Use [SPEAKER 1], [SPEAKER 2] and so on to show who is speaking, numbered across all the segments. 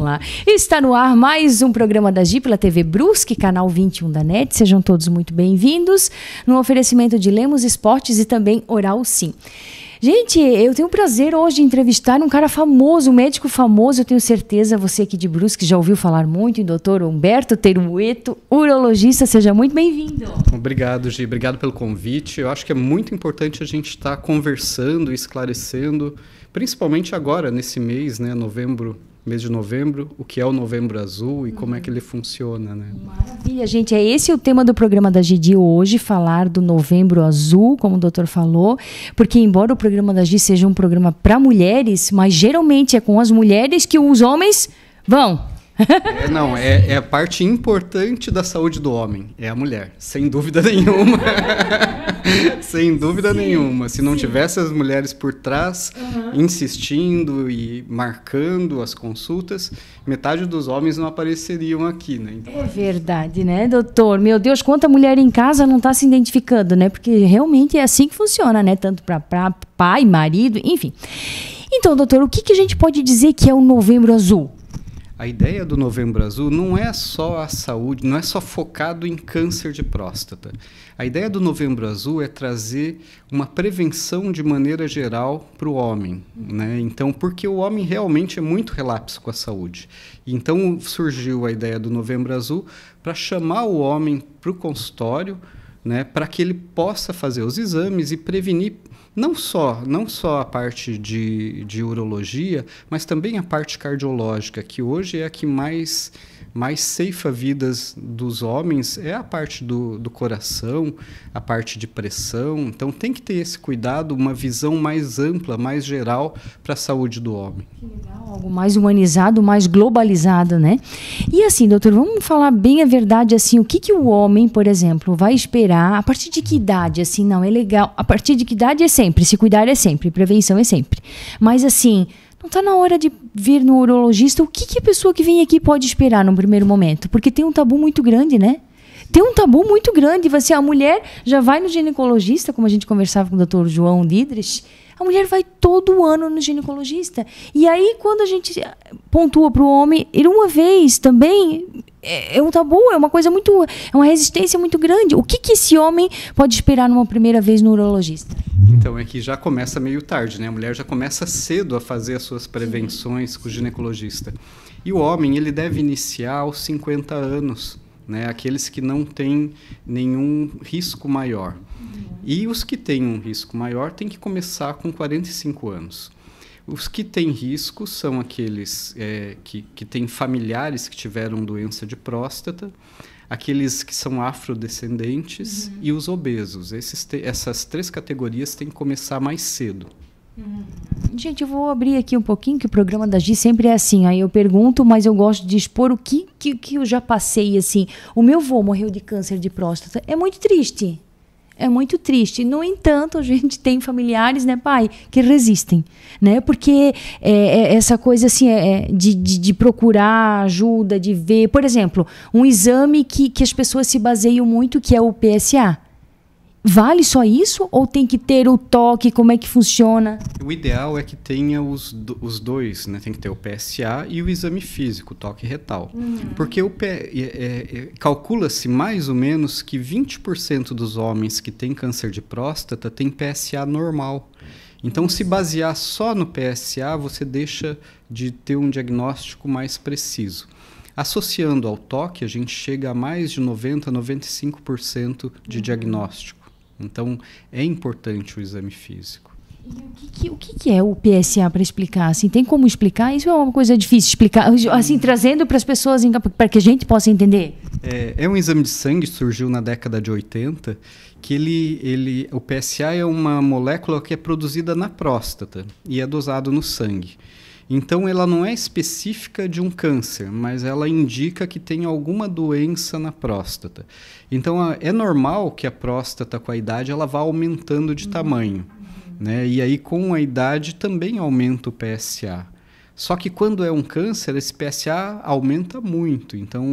[SPEAKER 1] lá. Está no ar mais um programa da Gi pela TV Brusque, canal 21 da NET. Sejam todos muito bem-vindos no oferecimento de Lemos Esportes e também Oral Sim. Gente, eu tenho o prazer hoje de entrevistar um cara famoso, um médico famoso, eu tenho certeza, você aqui de Brusque já ouviu falar muito, em Dr. Humberto Terueto, urologista, seja muito bem-vindo.
[SPEAKER 2] Obrigado, Gi, obrigado pelo convite. Eu acho que é muito importante a gente estar conversando e esclarecendo, principalmente agora, nesse mês, né, mês de novembro, o que é o Novembro Azul e como é que ele funciona, né?
[SPEAKER 1] Maravilha, gente. Esse é o tema do programa da Gi de hoje, falar do Novembro Azul, como o doutor falou, porque embora o programa da Gi seja um programa para mulheres, mas geralmente é com as mulheres que os homens vão.
[SPEAKER 2] É a parte importante da saúde do homem, é a mulher, sem dúvida nenhuma. Sem dúvida nenhuma. Se não tivesse as mulheres por trás, insistindo e marcando as consultas, metade dos homens não apareceriam aqui, né? Então,
[SPEAKER 1] é verdade, né, doutor? Meu Deus, quanta mulher em casa não está se identificando, né? Porque realmente é assim que funciona, né? Tanto para pai, marido, enfim. Então, doutor, o que a gente pode dizer que é o Novembro Azul?
[SPEAKER 2] A ideia do Novembro Azul não é só a saúde, não é só focado em câncer de próstata. A ideia do Novembro Azul é trazer uma prevenção de maneira geral para o homem, né? Então, porque o homem realmente é muito relapso com a saúde. Então, surgiu a ideia do Novembro Azul para chamar o homem para o consultório, né, para que ele possa fazer os exames e prevenir não só a parte de urologia, mas também a parte cardiológica, que hoje é a que mais ceifa vidas dos homens, é a parte do coração, a parte de pressão. Então tem que ter esse cuidado, uma visão mais ampla, mais geral para a saúde do homem.
[SPEAKER 1] Que legal, algo mais humanizado, mais globalizado, né? E assim, doutor, vamos falar bem a verdade, assim, o que o homem, por exemplo, vai esperar, a partir de que idade, assim, não, é legal, a partir de que idade é sempre, se cuidar é sempre, prevenção é sempre. Mas assim, não está na hora de vir no urologista, o que a pessoa que vem aqui pode esperar no primeiro momento? Porque tem um tabu muito grande, né? Tem um tabu muito grande. A mulher já vai no ginecologista, como a gente conversava com o Dr. João Didrich, a mulher vai todo ano no ginecologista. E aí, quando a gente pontua para o homem, ir uma vez também é um tabu, é uma coisa muito, é uma resistência muito grande. O que esse homem pode esperar numa primeira vez no urologista?
[SPEAKER 2] Então, é que já começa meio tarde, né? A mulher já começa cedo a fazer as suas prevenções com o ginecologista. E o homem, ele deve iniciar aos 50 anos, né? Aqueles que não têm nenhum risco maior. E os que têm um risco maior têm que começar com 45 anos. Os que têm risco são aqueles que têm familiares que tiveram doença de próstata, aqueles que são afrodescendentes e os obesos. Essas três categorias têm que começar mais cedo.
[SPEAKER 1] Gente, eu vou abrir aqui um pouquinho, que o programa da Gi sempre é assim. Aí eu pergunto, mas eu gosto de expor o que eu já passei, assim. O meu avô morreu de câncer de próstata. É muito triste. É muito triste. No entanto, a gente tem familiares, né, pai, que resistem, né? Porque essa coisa assim de procurar ajuda, de ver, por exemplo, um exame que as pessoas se baseiam muito, que é o PSA. Vale só isso ou tem que ter o toque? Como é que funciona?
[SPEAKER 2] O ideal é que tenha os dois, né? Tem que ter o PSA e o exame físico, o toque retal. Porque calcula-se mais ou menos que 20% dos homens que têm câncer de próstata têm PSA normal. Então, se basear só no PSA, você deixa de ter um diagnóstico mais preciso. Associando ao toque, a gente chega a mais de 90%, 95% de diagnóstico. Então, é importante o exame físico.
[SPEAKER 1] E o que é o PSA para explicar? Assim, tem como explicar? Isso é uma coisa difícil de explicar, assim, trazendo para as pessoas, para que a gente possa entender.
[SPEAKER 2] É um exame de sangue, surgiu na década de 80, que o PSA é uma molécula que é produzida na próstata e é dosado no sangue. Então, ela não é específica de um câncer, mas ela indica que tem alguma doença na próstata. Então, é normal que a próstata, com a idade, ela vá aumentando de tamanho, né? E aí, com a idade, também aumenta o PSA. Só que quando é um câncer, esse PSA aumenta muito. Então,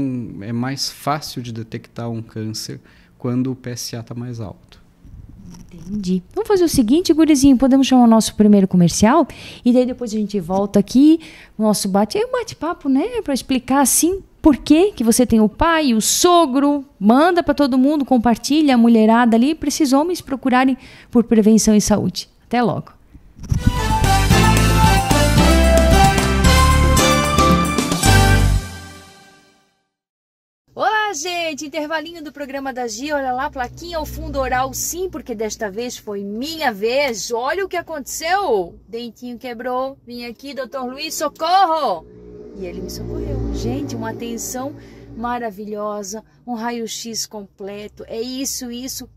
[SPEAKER 2] é mais fácil de detectar um câncer quando o PSA está mais alto.
[SPEAKER 1] Entendi. Vamos fazer o seguinte, gurizinho, podemos chamar o nosso primeiro comercial e daí depois a gente volta aqui, o nosso bate-papo, né, para explicar assim por que você tem o pai, o sogro, manda para todo mundo, compartilha a mulherada ali, para esses homens procurarem por prevenção e saúde. Até logo. Olá, gente! Intervalinho do programa da Gia. Olha lá, plaquinha ao fundo oral, sim, porque desta vez foi minha vez. Olha o que aconteceu. Dentinho quebrou. Vim aqui, doutor Luiz, socorro! E ele me socorreu. Gente, uma atenção maravilhosa, um raio-x completo. É isso,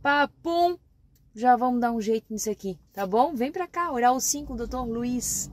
[SPEAKER 1] papum! Já vamos dar um jeito nisso aqui, tá bom? Vem pra cá, oral 5, doutor Luiz.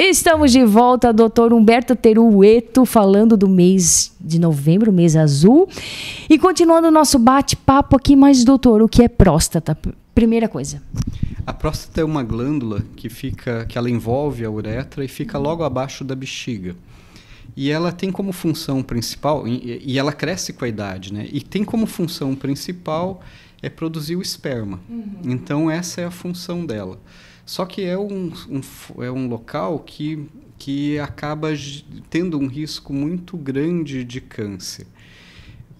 [SPEAKER 1] Estamos de volta, doutor Humberto Terueto, falando do mês de novembro, mês azul. E continuando o nosso bate-papo aqui, mas doutor, o que é próstata? Primeira coisa.
[SPEAKER 2] A próstata é uma glândula que ela envolve a uretra e fica logo abaixo da bexiga. E ela tem como função principal, e ela cresce com a idade, né? E tem como função principal produzir o esperma. Então essa é a função dela. Só que é um local que acaba tendo um risco muito grande de câncer.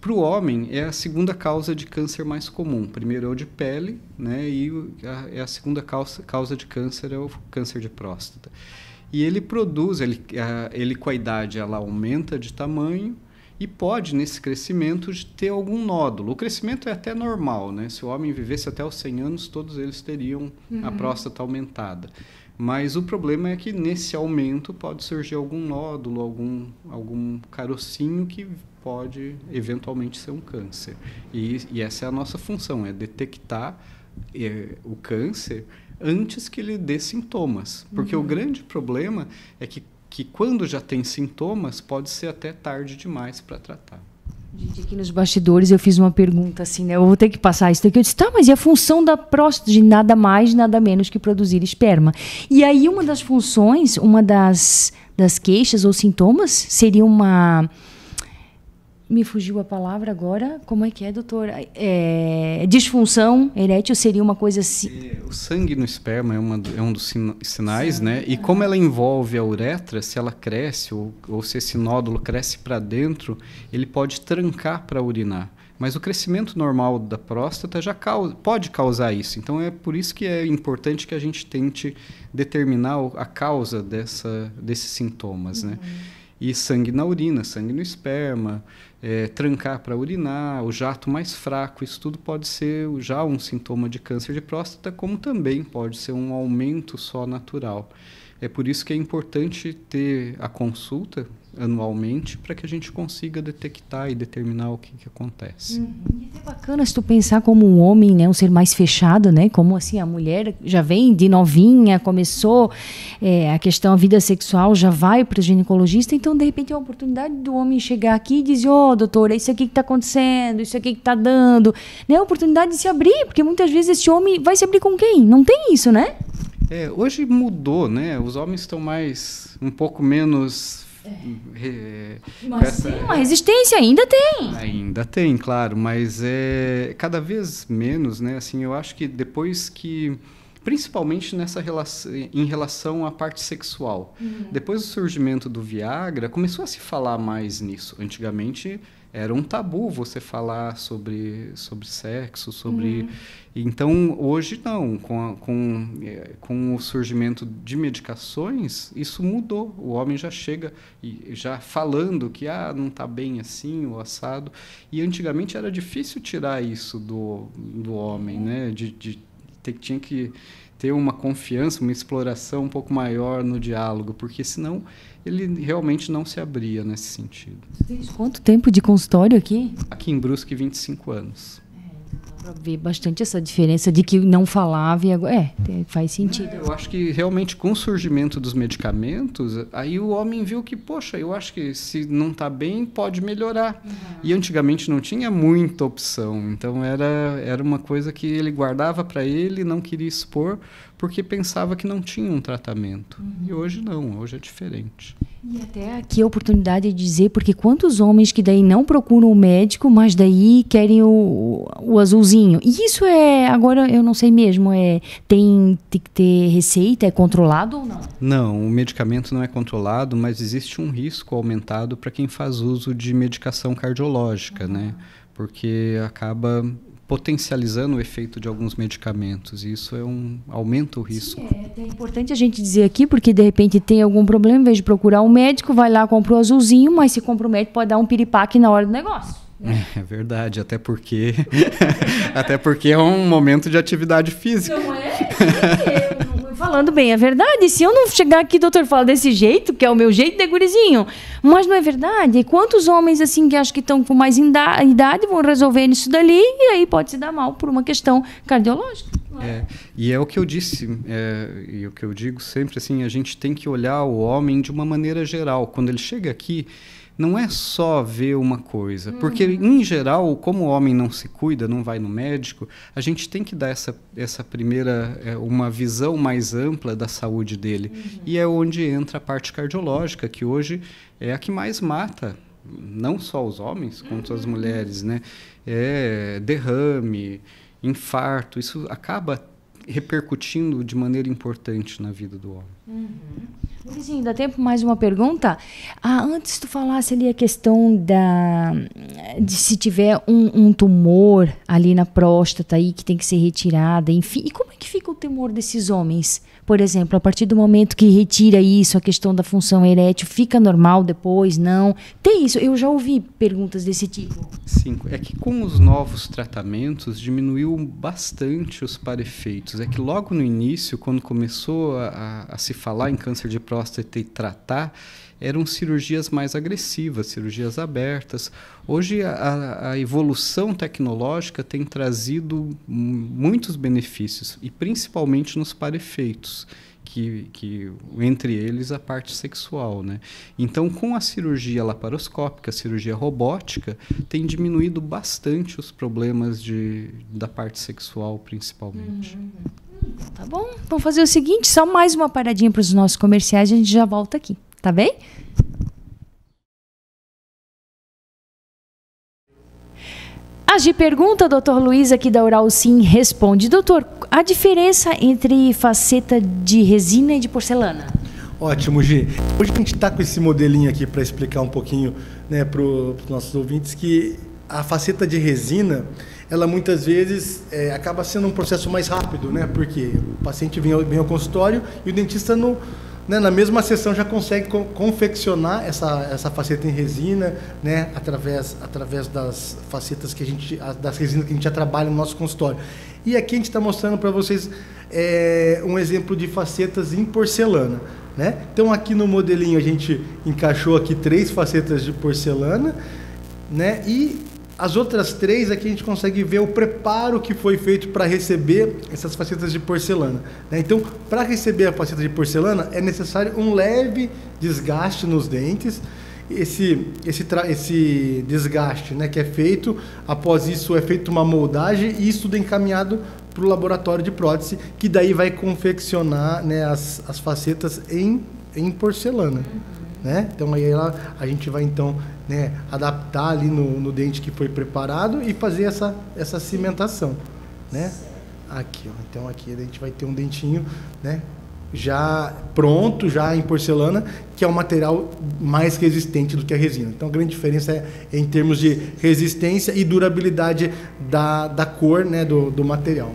[SPEAKER 2] Para o homem, é a segunda causa de câncer mais comum. Primeiro é o de pele, né? E a segunda causa de câncer é o câncer de próstata. E ele produz, ele com a idade, ela aumenta de tamanho e pode, nesse crescimento, ter algum nódulo. O crescimento é até normal, né? Se o homem vivesse até os 100 anos, todos eles teriam a próstata aumentada. Mas o problema é que nesse aumento pode surgir algum nódulo, algum carocinho que pode eventualmente ser um câncer. E essa é a nossa função, é detectar o câncer antes que ele dê sintomas. Porque o grande problema é que quando já tem sintomas, pode ser até tarde demais para tratar.
[SPEAKER 1] Gente, aqui nos bastidores eu fiz uma pergunta assim, né? Eu vou ter que passar isso daqui. Eu disse, tá, mas e a função da próstata? De nada mais, nada menos que produzir esperma. E aí uma das funções, uma das queixas ou sintomas seria uma... Me fugiu a palavra agora. Como é que é, doutor? Disfunção erétil seria uma coisa assim.
[SPEAKER 2] O sangue no esperma é um dos sinais, né? E como ela envolve a uretra, se ela cresce ou se esse nódulo cresce para dentro, ele pode trancar para urinar. Mas o crescimento normal da próstata já pode causar isso. Então é por isso que é importante que a gente tente determinar a causa desses sintomas, né? E sangue na urina, sangue no esperma, trancar para urinar, o jato mais fraco, isso tudo pode ser já um sintoma de câncer de próstata, como também pode ser um aumento só natural. É por isso que é importante ter a consulta anualmente para que a gente consiga detectar e determinar o que acontece.
[SPEAKER 1] É bacana se tu pensar como um homem, né, um ser mais fechado, né, como assim a mulher já vem de novinha, começou a questão, a vida sexual, já vai para o ginecologista, então de repente é a oportunidade do homem chegar aqui e dizer, doutor, é isso aqui que está acontecendo, isso aqui que está dando, né, a oportunidade de se abrir, porque muitas vezes esse homem vai se abrir com quem? Não tem isso, né?
[SPEAKER 2] Hoje mudou, né, os homens estão um pouco menos...
[SPEAKER 1] Mas sim, uma resistência ainda tem.
[SPEAKER 2] Ainda tem, claro, mas cada vez menos, né? Assim, eu acho que depois que, principalmente em relação à parte sexual, depois do surgimento do Viagra, começou a se falar mais nisso. Antigamente era um tabu você falar sobre sexo, sobre... Então, hoje não. Com o surgimento de medicações, isso mudou. O homem já chega já falando que não está bem assim, o assado. E antigamente era difícil tirar isso do homem, né? Tinha que ter uma confiança, uma exploração um pouco maior no diálogo, porque senão ele realmente não se abria nesse sentido.
[SPEAKER 1] Quanto tempo de consultório aqui?
[SPEAKER 2] Aqui em Brusque, 25 anos.
[SPEAKER 1] Para ver bastante essa diferença de que não falava e agora faz sentido.
[SPEAKER 2] Eu acho que realmente com o surgimento dos medicamentos, aí o homem viu que, poxa, eu acho que se não está bem, pode melhorar. E antigamente não tinha muita opção, então era uma coisa que ele guardava para ele, não queria expor, porque pensava que não tinha um tratamento. E hoje não, hoje é diferente.
[SPEAKER 1] E até aqui a oportunidade de dizer, porque quantos homens que daí não procuram o médico, mas daí querem o azulzinho. E isso agora eu não sei mesmo, tem que ter receita, é controlado ou não?
[SPEAKER 2] Não, o medicamento não é controlado, mas existe um risco aumentado para quem faz uso de medicação cardiológica, né? Porque acaba potencializando o efeito de alguns medicamentos, e isso aumenta o risco.
[SPEAKER 1] Sim, é importante a gente dizer aqui, porque de repente tem algum problema, em vez de procurar um médico, vai lá, compra o azulzinho, mas se compra o médico pode dar um piripaque na hora do negócio.
[SPEAKER 2] É verdade, até porque é um momento de atividade física.
[SPEAKER 1] Não é? Falando bem, é verdade. Se eu não chegar aqui, doutor, fala desse jeito, que é o meu jeito de gurizinho, mas não é verdade? Quantos homens assim que acham que estão com mais idade vão resolver isso dali e aí pode se dar mal por uma questão cardiológica?
[SPEAKER 2] E é o que eu disse, e o que eu digo sempre, assim, a gente tem que olhar o homem de uma maneira geral. Quando ele chega aqui, não é só ver uma coisa, porque, em geral, como o homem não se cuida, não vai no médico, a gente tem que dar essa primeira, uma visão mais ampla da saúde dele. E é onde entra a parte cardiológica, que hoje é a que mais mata, não só os homens, quanto as mulheres, né? Derrame, infarto, isso acaba repercutindo de maneira importante na vida do homem.
[SPEAKER 1] Luizinho, dá tempo mais uma pergunta? Antes tu falasse ali a questão de se tiver um tumor ali na próstata aí que tem que ser retirada, enfim. E como é que fica o temor desses homens? Por exemplo, a partir do momento que retira isso, a questão da função erétil, fica normal depois? Não? Tem isso? Eu já ouvi perguntas desse tipo.
[SPEAKER 2] Sim, é que com os novos tratamentos diminuiu bastante os parefeitos. É que logo no início, quando começou a se falar em câncer de próstata e tratar, eram cirurgias mais agressivas, cirurgias abertas. Hoje, a evolução tecnológica tem trazido muitos benefícios, e principalmente nos parefeitos, que entre eles a parte sexual, né? Então, com a cirurgia laparoscópica, a cirurgia robótica, tem diminuído bastante os problemas da parte sexual, principalmente.
[SPEAKER 1] Tá bom? Vamos fazer o seguinte, só mais uma paradinha para os nossos comerciais, a gente já volta aqui. Tá bem? Agi pergunta, doutor Luiz, aqui da Oral Sim, responde. Doutor, a diferença entre faceta de resina e de porcelana?
[SPEAKER 3] Ótimo, Gi. Hoje a gente está com esse modelinho aqui para explicar um pouquinho, né, para os nossos ouvintes que a faceta de resina, ela muitas vezes acaba sendo um processo mais rápido, né? Porque o paciente vem ao consultório e o dentista na mesma sessão já consegue confeccionar essa faceta em resina, né, através das facetas das resinas que a gente já trabalha no nosso consultório. E aqui a gente está mostrando para vocês um exemplo de facetas em porcelana, né? Então aqui no modelinho a gente encaixou aqui 3 facetas de porcelana, né? E as outras 3 aqui a gente consegue ver o preparo que foi feito para receber essas facetas de porcelana, né? Então, para receber a faceta de porcelana é necessário um leve desgaste nos dentes. Esse desgaste, né, que é feito, após isso é feita uma moldagem e isso é encaminhado para o laboratório de prótese, que daí vai confeccionar, né, as facetas em porcelana. Né? Então aí a gente vai então, né, adaptar ali no dente que foi preparado e fazer essa cimentação, né? Aqui, ó. Então aqui a gente vai ter um dentinho, né, já pronto, já em porcelana, que é um material mais resistente do que a resina. Então a grande diferença é em termos de resistência e durabilidade da cor, né, do material.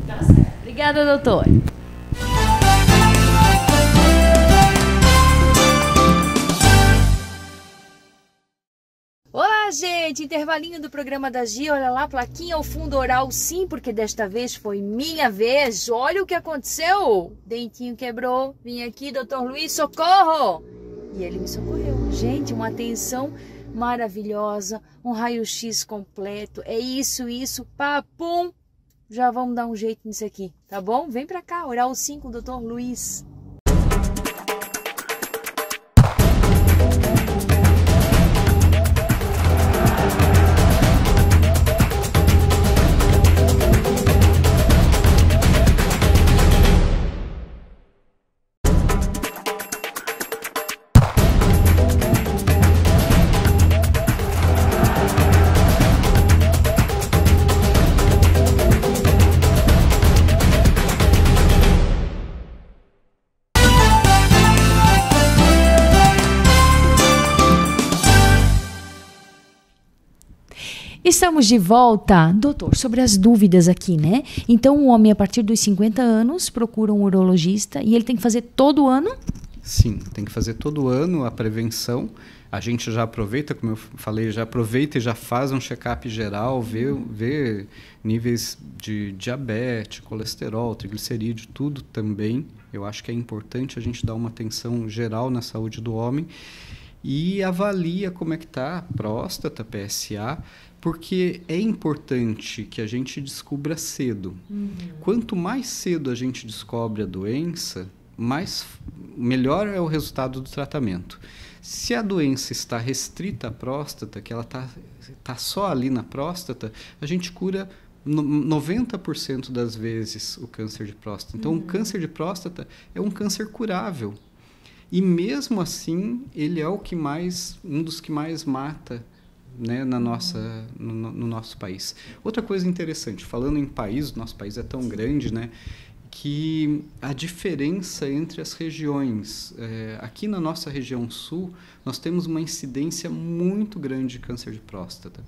[SPEAKER 1] Tá certo. Obrigada, doutor. Olá, lá, gente, intervalinho do programa da Gi, olha lá, plaquinha ao fundo oral, sim, porque desta vez foi minha vez. Olha o que aconteceu. Dentinho quebrou, vim aqui, doutor Luiz, socorro! E ele me socorreu. Gente, uma atenção maravilhosa, um raio-x completo, é isso, papum. Já vamos dar um jeito nisso aqui, tá bom? Vem pra cá, oral 5 com o doutor Luiz. Estamos de volta, doutor, sobre as dúvidas aqui, né? Então, o homem, a partir dos 50 anos, procura um urologista e ele tem que fazer todo ano?
[SPEAKER 2] Sim, tem que fazer todo ano a prevenção. A gente já aproveita, como eu falei, já aproveita e já faz um check-up geral, vê níveis de diabetes, colesterol, triglicerídeo, tudo também. Eu acho que é importante a gente dar uma atenção geral na saúde do homem e avalia como é que está a próstata, PSA, porque é importante que a gente descubra cedo. Quanto mais cedo a gente descobre a doença, melhor é o resultado do tratamento. Se a doença está restrita à próstata, que ela tá só ali na próstata, a gente cura 90% das vezes o câncer de próstata. Então, o câncer de próstata é um câncer curável. E mesmo assim, ele é um dos que mais mata, né, no nosso país. Outra coisa interessante, falando em país, o nosso país é tão grande, né, que a diferença entre as regiões, aqui na nossa região sul, nós temos uma incidência muito grande de câncer de próstata.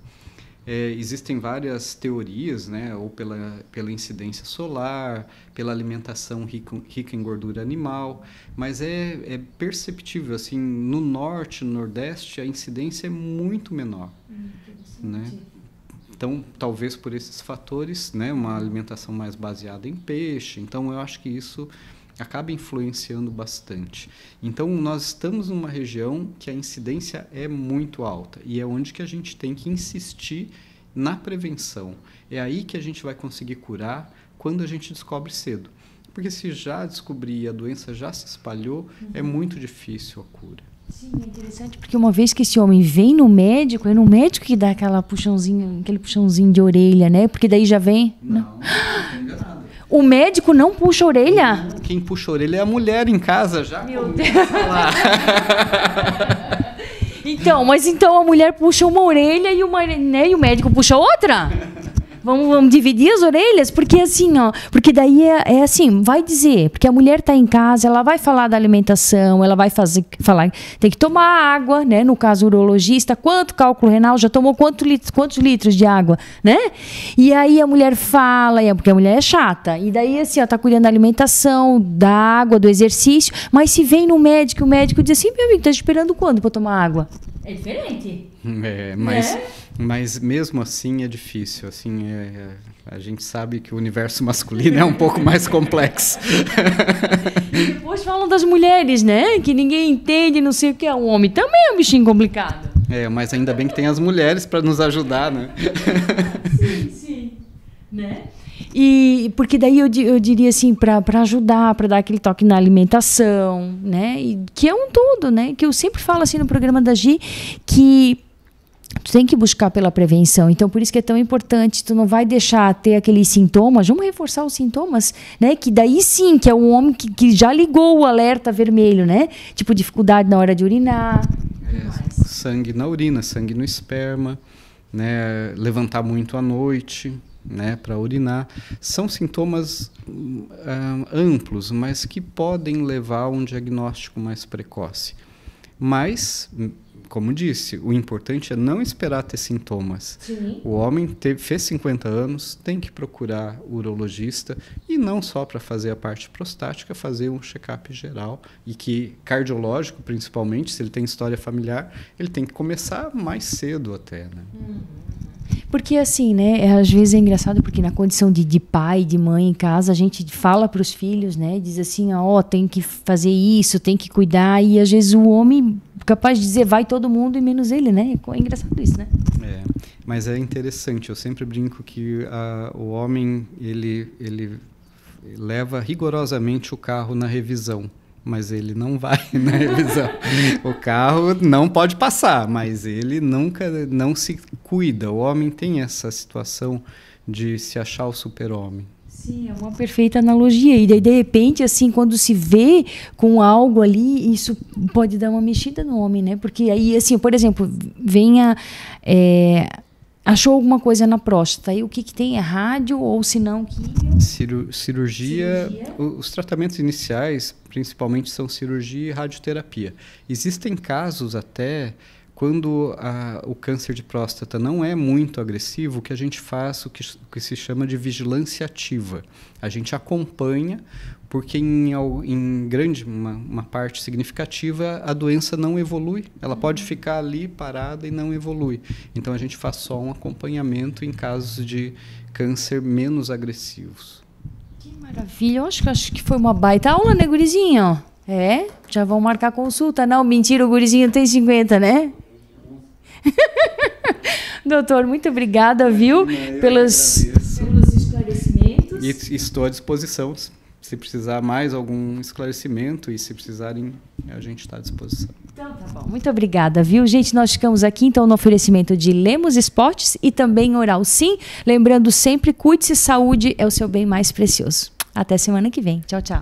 [SPEAKER 2] Existem várias teorias, né, ou pela incidência solar, pela alimentação rica em gordura animal, mas é perceptível, assim, no norte, no nordeste, a incidência é muito menor, né? Então, talvez por esses fatores, né, uma alimentação mais baseada em peixe, então eu acho que isso acaba influenciando bastante. Então, nós estamos numa região que a incidência é muito alta e é onde que a gente tem que insistir na prevenção. É aí que a gente vai conseguir curar quando a gente descobre cedo. Porque se já descobrir e a doença já se espalhou, é muito difícil a cura.
[SPEAKER 1] Sim, é interessante porque uma vez que esse homem vem no médico, é no médico que dá aquele puxãozinho de orelha, né? Porque daí já vem...
[SPEAKER 2] Não enganado.
[SPEAKER 1] O médico não puxa a orelha?
[SPEAKER 2] Quem puxa a orelha é a mulher em casa, já.
[SPEAKER 1] Meu Deus. Então a mulher puxa uma orelha e o médico puxa outra? Vamos dividir as orelhas? Porque assim, porque daí é assim, vai dizer, porque a mulher está em casa, ela vai falar da alimentação, ela vai falar, tem que tomar água, né? No caso, o urologista, quanto cálculo renal, já tomou quantos litros de água, né? E aí a mulher fala, porque a mulher é chata, e daí assim, tá cuidando da alimentação, da água, do exercício, mas se vem no médico, o médico diz assim, meu amigo, tá esperando quando para tomar água? É diferente.
[SPEAKER 2] Mas mesmo assim é difícil. Assim, a gente sabe que o universo masculino é um pouco mais complexo.
[SPEAKER 1] E depois falam das mulheres, né? Que ninguém entende, não sei o que é. Um homem também é um bichinho complicado.
[SPEAKER 2] Mas ainda bem que tem as mulheres para nos ajudar, né?
[SPEAKER 1] Sim. Né? E porque daí eu diria assim, para ajudar, para dar aquele toque na alimentação, né? E, que é um todo, né? Que eu sempre falo assim no programa da Gi, que tu tem que buscar pela prevenção. Então, por isso que é tão importante, tu não vai deixar ter aqueles sintomas, vamos reforçar os sintomas, né? Que daí sim, que é um homem que já ligou o alerta vermelho, né? Tipo, dificuldade na hora de urinar.
[SPEAKER 2] Sangue na urina, sangue no esperma, né? Levantar muito à noite, né, para urinar. São sintomas amplos, mas que podem levar a um diagnóstico mais precoce. Mas, como disse, o importante é não esperar ter sintomas.
[SPEAKER 1] Sim.
[SPEAKER 2] O homem fez 50 anos, tem que procurar o urologista, e não só para fazer a parte prostática, fazer um check-up geral, e que cardiológico, principalmente, se ele tem história familiar, ele tem que começar mais cedo até, né?
[SPEAKER 1] Porque assim, né, às vezes é engraçado porque na condição de pai, de mãe em casa, a gente fala para os filhos, né, diz assim, ó, tem que fazer isso, tem que cuidar, e às vezes o homem capaz de dizer vai todo mundo e menos ele, né? É engraçado isso, né?
[SPEAKER 2] Mas é interessante, eu sempre brinco que o homem, ele leva rigorosamente o carro na revisão, mas ele não vai na revisão. O carro não pode passar, mas ele não se cuida. O homem tem essa situação de se achar o super-homem.
[SPEAKER 1] Sim, é uma perfeita analogia. E daí, de repente, assim, quando se vê com algo ali, isso pode dar uma mexida no homem, né? Porque aí, assim, por exemplo, achou alguma coisa na próstata, aí o que tem? É rádio ou se não
[SPEAKER 2] cirurgia. Os tratamentos iniciais, principalmente, são cirurgia e radioterapia. Existem casos até quando o câncer de próstata não é muito agressivo, que a gente faz o que se chama de vigilância ativa. A gente acompanha, porque em grande, uma parte significativa, a doença não evolui. Ela pode ficar ali parada e não evolui. Então, a gente faz só um acompanhamento em casos de câncer menos agressivos.
[SPEAKER 1] Que maravilha. Eu acho que foi uma baita aula, né, gurizinho? Já vão marcar consulta. Não, mentira, o gurizinho tem 50, né? Doutor, muito obrigada, viu? Pelos esclarecimentos.
[SPEAKER 2] E estou à disposição. Se precisar mais algum esclarecimento e se precisarem, a gente está à disposição.
[SPEAKER 1] Então, tá bom. Muito obrigada, viu? Gente, nós ficamos aqui, então, no oferecimento de Lemos Esportes e também Oral Sim. Lembrando sempre, cuide-se, saúde é o seu bem mais precioso. Até semana que vem. Tchau, tchau.